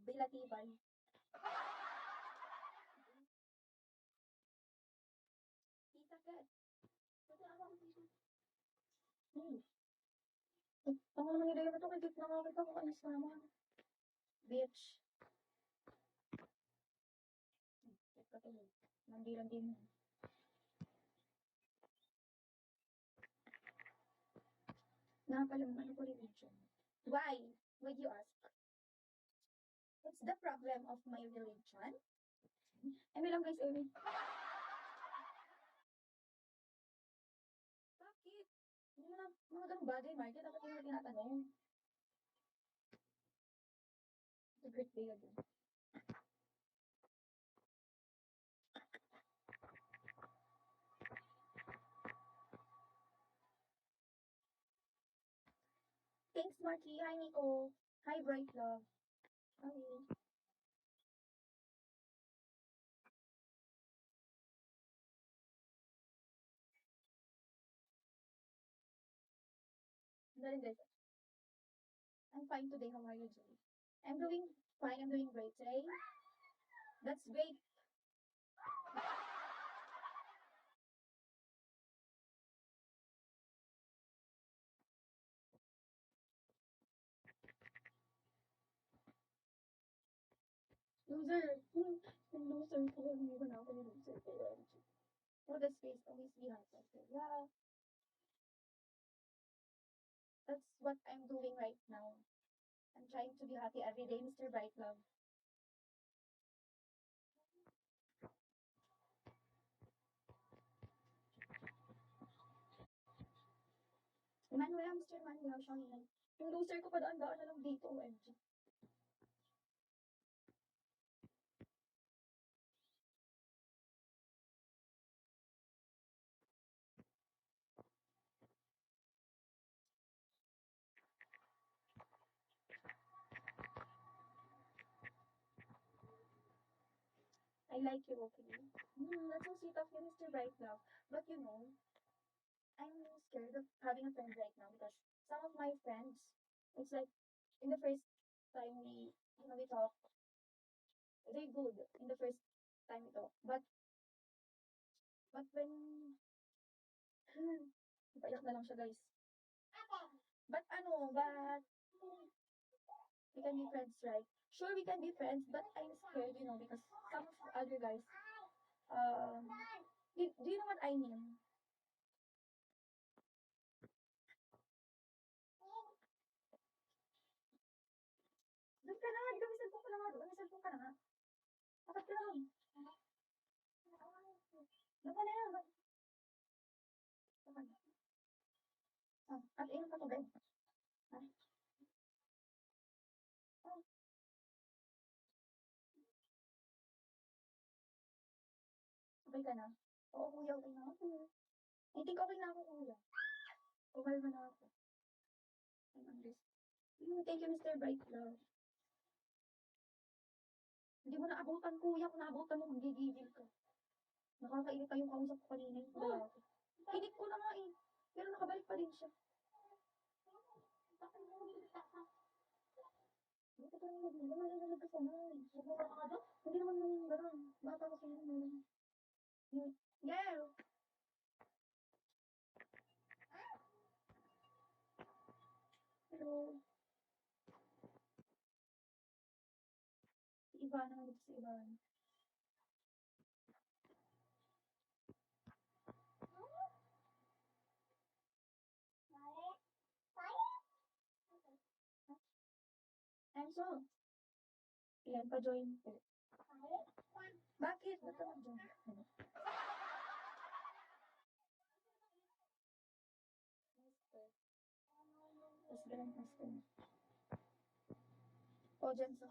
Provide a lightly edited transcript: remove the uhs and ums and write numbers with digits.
Bilatibay. Kita ka. Ang mga nangyayari na to, hindi nakakita ko kayo sama. Bitch. Ito to. Nandilan din. Nakapalaman ko religion. Why? Would you ask? What's the problem of my religion? Ano lang guys, Amy? Bakit? Hindi mo na mga ganong bagay, Martin. Dapat yung tinatanong. It's a great day again. Thanks, Marky. Hi, Nico. Hi, Bright Love. Okay. Very good. I'm fine today. How are you doing? I'm doing fine. I'm doing great today. That's great. Loser. Loser. Hindi ko na ako ni loser. For this case, always be happy. Yeah, that's what I'm doing right now. I'm trying to be happy every day, Mr. Bright Love. Emmanuel, Mr. Emmanuel, siya yun. Yung loser ko pa daan-daan na lang dito, OMG. I like you, okay? That's so sweet of you, Mr. Bright Love. But you know, I'm scared of having a friend right now because some of my friends, it's like in the first time we talk, they're good in the first time we talk. But when, ipayak na lang siya guys. But we can be friends, right? Sure, we can be friends, but I'm scared, because some of the other guys, um, do you know what I mean? Doon ka na, di ba may cellphone ka na nga doon? May cellphone ka na nga. Dapat ka lang. Doon ka na yan. Doon ka na. At inom ka to, Ben. Ah, ah, sabay ka na. Oo, kuya, okay na ako. I think okay na ako, kuya. Kumalma na ako. I'm on this. Thank you, Mr. Bright Love. Hindi mo naabutan, kuya. Kung naabutan mo, magigigil ka. Nakakainit yung kausap ko kanina yung lalaki. Kinig ko na nga eh. Pero nakabalik pa din siya. Hindi ko tayo mag-ina. Nalalag ka sana eh. Siguro ka doon? Hindi naman naman gano'n. Bata ko sa'yo naman. Yeah! Pero, si Ivana naman dito si Ivana. Enzo, ilan pa join po? Bakit? Ba't ka mag-join? Master. Tapos ganun, master. O, dyan sa